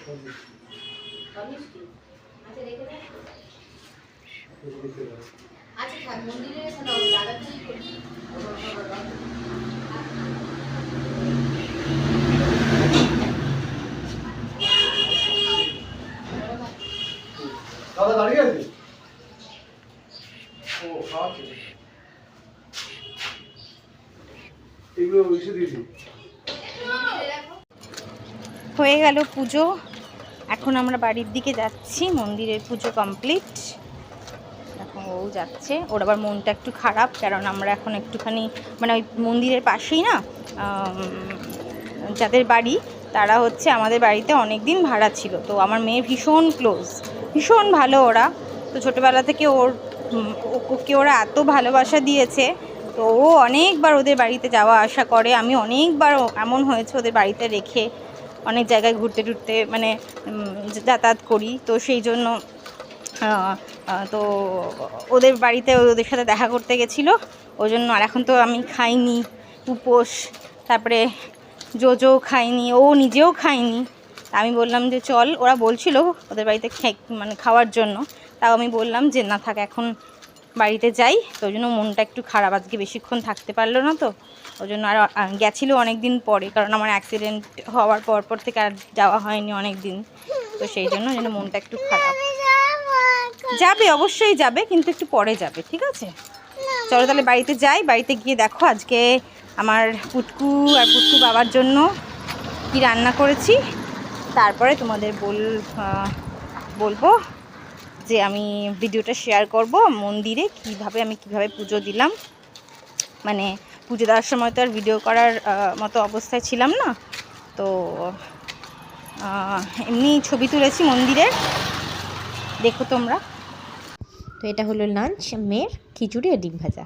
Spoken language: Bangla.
দাদা দাঁড়িয়ে আছে ও খাওয়াচ্ছে এগুলো এসে দিয়েছি। হয়ে গেল পুজো, এখন আমরা বাড়ির দিকে যাচ্ছি। মন্দিরের পুজো কমপ্লিট, এখন ও যাচ্ছে। ওর আবার মনটা একটু খারাপ, কারণ আমরা এখন একটুখানি মানে ওই মন্দিরের পাশেই না যাদের বাড়ি তারা হচ্ছে আমাদের বাড়িতে অনেক দিন ভাড়া ছিল। তো আমার মেয়ে ভীষণ ক্লোজ, ভীষণ ভালো ওরা। তো ছোটোবেলা থেকে ওকে ওরা এত ভালোবাসা দিয়েছে। তো ও অনেকবার ওদের বাড়িতে যাওয়া আসা করে। আমি অনেকবার এমন হয়েছে ওদের বাড়িতে রেখে অনেক জায়গায় ঘুরতে টুরতে মানে যাতায়াত করি। তো সেই জন্য তো ওদের বাড়িতে ওদের সাথে দেখা করতে গেছিলো ওই জন্য। আর এখন তো আমি খাইনি, উপোস, তারপরে জোজো খাইনি, ও নিজেও খাইনি। আমি বললাম যে চল, ওরা বলছিল ওদের বাড়িতে মানে খাওয়ার জন্য। তাও আমি বললাম যে না থাক, এখন বাড়িতে যাই। তো ওই জন্য মনটা একটু খারাপ, আজকে বেশিক্ষণ থাকতে পারলো না। তো ওই জন্য আর গেছিলো অনেক দিন পরে, কারণ আমার অ্যাক্সিডেন্ট হওয়ার পর থেকে আর যাওয়া হয়নি অনেক দিন। তো সেই জন্য মনটা একটু খারাপ। যাবে, অবশ্যই যাবে, কিন্তু একটু পরে যাবে, ঠিক আছে? চলো তাহলে বাড়িতে যাই। বাড়িতে গিয়ে দেখো আজকে আমার পুটকু আর পুটকু বাবার জন্য কি রান্না করেছি। তারপরে তোমাদের বলবো যে আমি ভিডিওটা শেয়ার করব মন্দিরে আমি কিভাবে পুজো দিলাম। মানে পুজো দেওয়ার সময় তো আর ভিডিও করার মতো অবস্থায় ছিলাম না। তো এমনি ছবি তুলেছি মন্দিরের, দেখো তোমরা। তো এটা হলো লাঞ্চ, মেয়ের খিচুড়ি আর ডিম ভাজা।